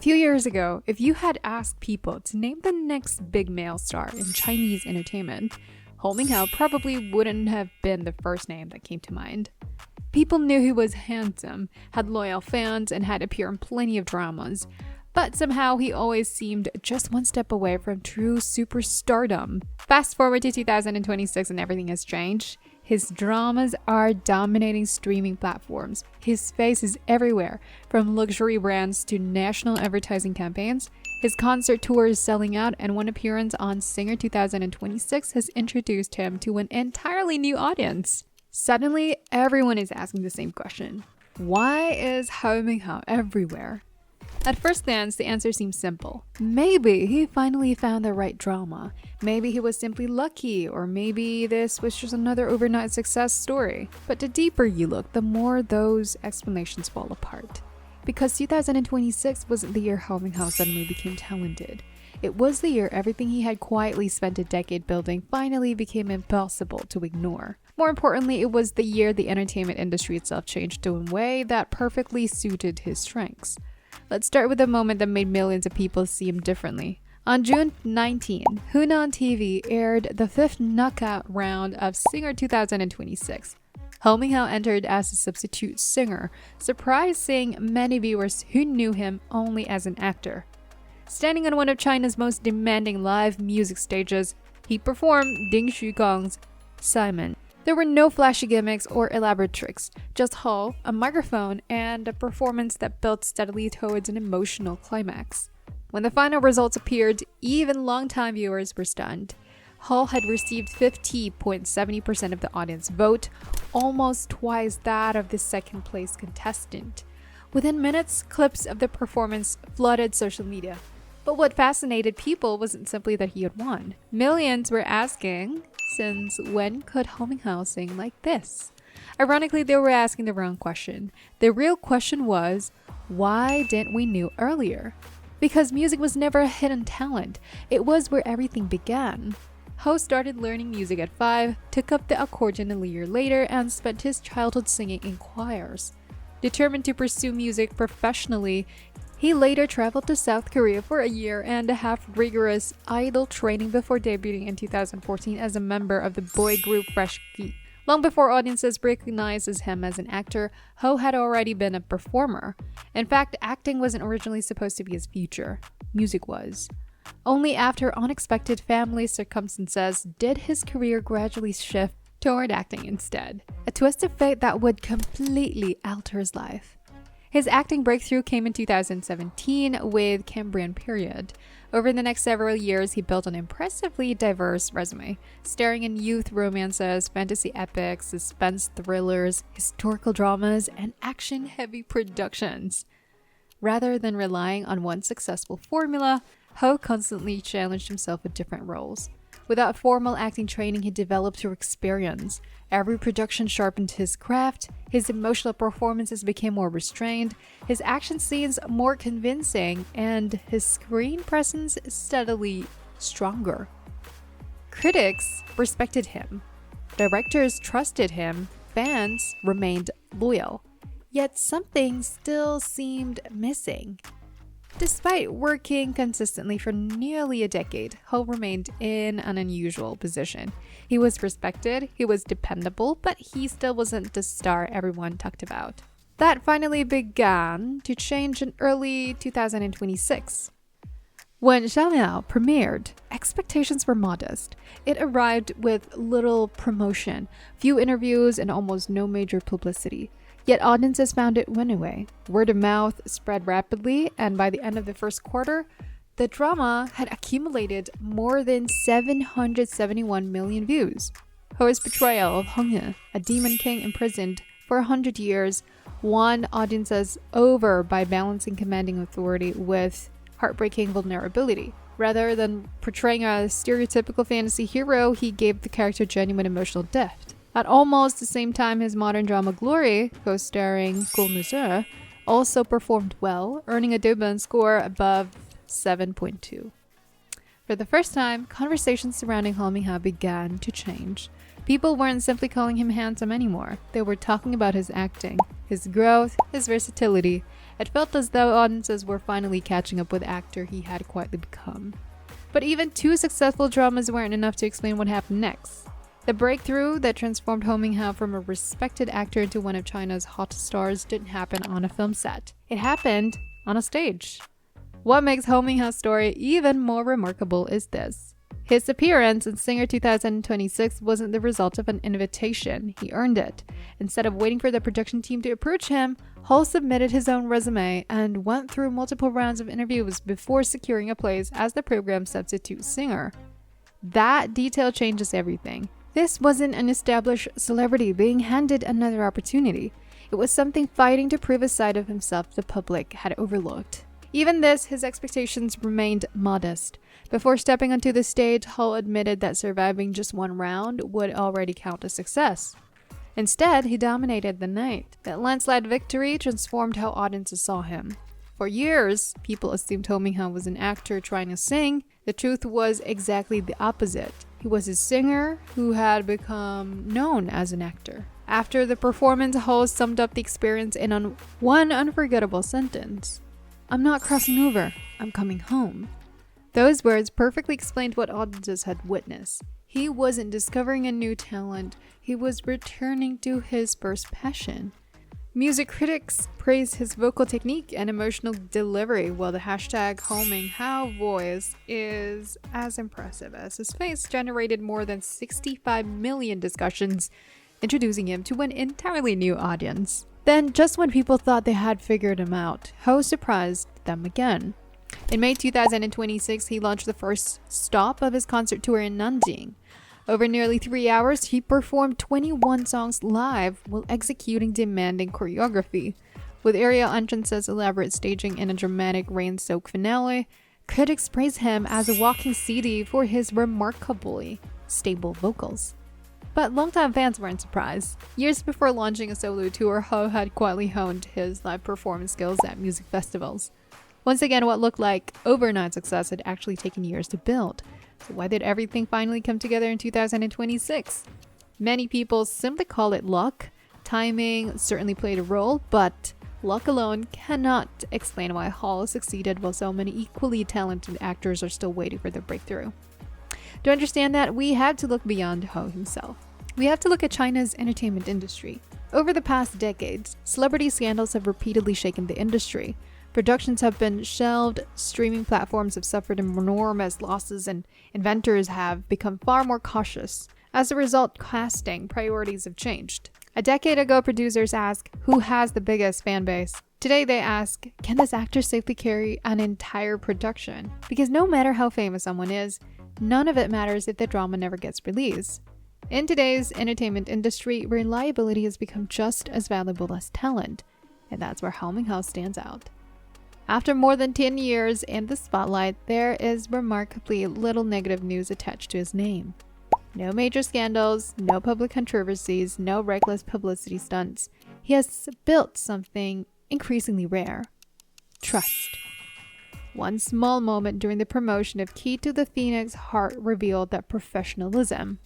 few years ago, if you had asked people to name the next big male star in Chinese entertainment, Hou Minghao probably wouldn't have been the first name that came to mind. People knew he was handsome, had loyal fans, and had appeared in plenty of dramas. But somehow he always seemed just one step away from true superstardom. Fast forward to 2026 and everything has changed. His dramas are dominating streaming platforms. His face is everywhere, from luxury brands to national advertising campaigns. His concert tour is selling out, and one appearance on Singer 2026 has introduced him to an entirely new audience. Suddenly, everyone is asking the same question. Why is Hou Minghao everywhere? At first glance, the answer seems simple. Maybe he finally found the right drama. Maybe he was simply lucky, or maybe this was just another overnight success story. But the deeper you look, the more those explanations fall apart. Because 2026 wasn't the year Hou Minghao suddenly became talented. It was the year everything he had quietly spent a decade building finally became impossible to ignore. More importantly, it was the year the entertainment industry itself changed to a way that perfectly suited his strengths. Let's start with a moment that made millions of people see him differently. On June 19, Hunan TV aired the 5th knockout round of Singer 2026. Hou Minghao entered as a substitute singer, surprising many viewers who knew him only as an actor. Standing on one of China's most demanding live music stages, he performed Ding Xugong's Simon. There were no flashy gimmicks or elaborate tricks, just Hou, a microphone, and a performance that built steadily towards an emotional climax. When the final results appeared, even longtime viewers were stunned. Hou had received 50.70% of the audience vote, almost twice that of the second place contestant. Within minutes, clips of the performance flooded social media. But what fascinated people wasn't simply that he had won. Millions were asking, since when could Hou Minghao sing like this? Ironically, they were asking the wrong question. The real question was, why didn't we know earlier? Because music was never a hidden talent. It was where everything began. Hou started learning music at 5, took up the accordion a year later, and spent his childhood singing in choirs. Determined to pursue music professionally, he later traveled to South Korea for a year and a half rigorous idol training before debuting in 2014 as a member of the boy group Fresh Geek. Long before audiences recognized him as an actor, Hou had already been a performer. In fact, acting wasn't originally supposed to be his future. Music was. Only after unexpected family circumstances did his career gradually shift toward acting instead. A twist of fate that would completely alter his life. His acting breakthrough came in 2017 with Cambrian Period. Over the next several years, he built an impressively diverse resume, starring in youth romances, fantasy epics, suspense thrillers, historical dramas, and action-heavy productions. Rather than relying on one successful formula, Hou constantly challenged himself with different roles. Without formal acting training, he developed through experience. Every production sharpened his craft, his emotional performances became more restrained, his action scenes more convincing, and his screen presence steadily stronger. Critics respected him. Directors trusted him. Fans remained loyal. Yet something still seemed missing. Despite working consistently for nearly a decade, Hou remained in an unusual position. He was respected, he was dependable, but he still wasn't the star everyone talked about. That finally began to change in early 2026. When Xiao premiered, expectations were modest. It arrived with little promotion, few interviews, and almost no major publicity. Yet audiences found it anyway. Word of mouth spread rapidly, and by the end of the first quarter, the drama had accumulated more than 771 million views. Hou's portrayal of Honghe, a demon king imprisoned for 100 years, won audiences over by balancing commanding authority with heartbreaking vulnerability. Rather than portraying a stereotypical fantasy hero, he gave the character genuine emotional depth. At almost the same time, his modern drama Glory, co-starring Gong Nuzhe, also performed well, earning a Douban score above 7.2. For the first time, conversations surrounding Hou Minghao began to change. People weren't simply calling him handsome anymore. They were talking about his acting. his growth, his versatility. It felt as though audiences were finally catching up with the actor he had quietly become. But even two successful dramas weren't enough to explain what happened next. The breakthrough that transformed Hou Minghao from a respected actor into one of China's hottest stars didn't happen on a film set. It happened on a stage. What makes Hou Minghao's story even more remarkable is this. His appearance in Singer 2026 wasn't the result of an invitation, he earned it. Instead of waiting for the production team to approach him, Hou submitted his own resume and went through multiple rounds of interviews before securing a place as the program's substitute singer. That detail changes everything. This wasn't an established celebrity being handed another opportunity. It was something fighting to prove a side of himself the public had overlooked. Even this, his expectations remained modest. Before stepping onto the stage, Hou admitted that surviving just one round would already count as success. Instead, he dominated the night. That landslide victory transformed how audiences saw him. For years, people assumed Hou Minghao was an actor trying to sing. The truth was exactly the opposite. He was a singer who had become known as an actor. After the performance, Hou summed up the experience in one unforgettable sentence. "I'm not crossing over, I'm coming home." Those words perfectly explained what audiences had witnessed. He wasn't discovering a new talent, he was returning to his first passion. Music critics praised his vocal technique and emotional delivery, while the hashtag Hou Minghao voice is as impressive as his face generated more than 65 million discussions, introducing him to an entirely new audience. Then, just when people thought they had figured him out, Hou surprised them again. In May 2026, he launched the first stop of his concert tour in Nanjing. Over nearly 3 hours, he performed 21 songs live while executing demanding choreography. With aerial entrances, elaborate staging, and a dramatic rain-soaked finale, critics praise him as a walking CD for his remarkably stable vocals. But longtime fans weren't surprised. Years before launching a solo tour, Hou had quietly honed his live performance skills at music festivals. Once again, what looked like overnight success had actually taken years to build. So why did everything finally come together in 2026? Many people simply call it luck. Timing certainly played a role, but luck alone cannot explain why Hou succeeded while so many equally talented actors are still waiting for their breakthrough. To understand that, we have to look beyond Hou himself. We have to look at China's entertainment industry. Over the past decades, celebrity scandals have repeatedly shaken the industry. Productions have been shelved, streaming platforms have suffered enormous losses, and inventors have become far more cautious. As a result, casting priorities have changed. A decade ago, producers asked, who has the biggest fan base? Today they ask, can this actor safely carry an entire production? Because no matter how famous someone is, none of it matters if the drama never gets released. In today's entertainment industry, reliability has become just as valuable as talent, and that's where Hou Minghao stands out. After more than 10 years in the spotlight, there is remarkably little negative news attached to his name. No major scandals, no public controversies, no reckless publicity stunts. He has built something increasingly rare: trust. One small moment during the promotion of Key to the Phoenix Heart revealed that professionalism.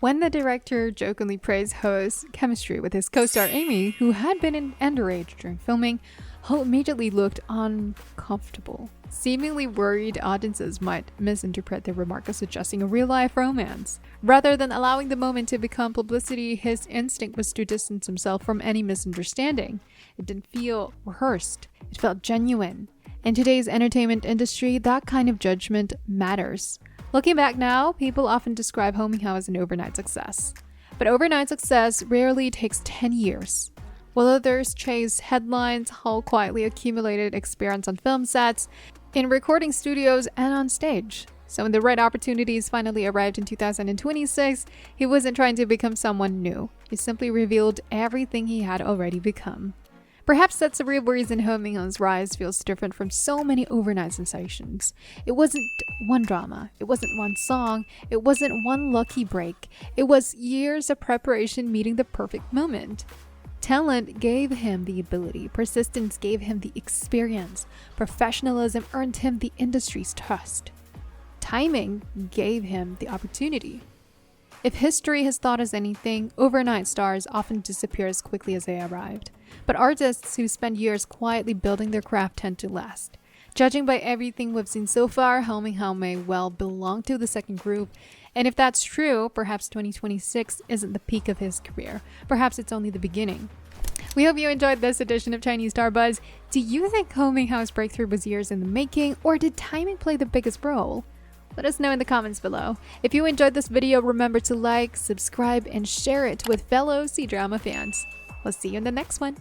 When the director jokingly praised Hou's chemistry with his co-star Amy, who had been underage during filming, Hou immediately looked uncomfortable. Seemingly worried audiences might misinterpret the remark as suggesting a real-life romance. Rather than allowing the moment to become publicity, his instinct was to distance himself from any misunderstanding. It didn't feel rehearsed. It felt genuine. In today's entertainment industry, that kind of judgment matters. Looking back now, people often describe Hou Minghao as an overnight success. But overnight success rarely takes 10 years. While others chase headlines, Hou quietly accumulated experience on film sets, in recording studios, and on stage. So when the right opportunities finally arrived in 2026, he wasn't trying to become someone new. He simply revealed everything he had already become. Perhaps that's the real reason Hou Minghao's rise feels different from so many overnight sensations. It wasn't one drama, it wasn't one song, it wasn't one lucky break. It was years of preparation meeting the perfect moment. Talent gave him the ability, persistence gave him the experience, professionalism earned him the industry's trust. Timing gave him the opportunity. If history has taught us anything, overnight stars often disappear as quickly as they arrived. But artists who spend years quietly building their craft tend to last. Judging by everything we've seen so far, Hou Minghao may well belong to the second group. And if that's true, perhaps 2026 isn't the peak of his career. Perhaps it's only the beginning. We hope you enjoyed this edition of Chinese Star Buzz. Do you think Hou Minghao's breakthrough was years in the making, or did timing play the biggest role? Let us know in the comments below. If you enjoyed this video, remember to like, subscribe, and share it with fellow Cdrama fans. We'll see you in the next one.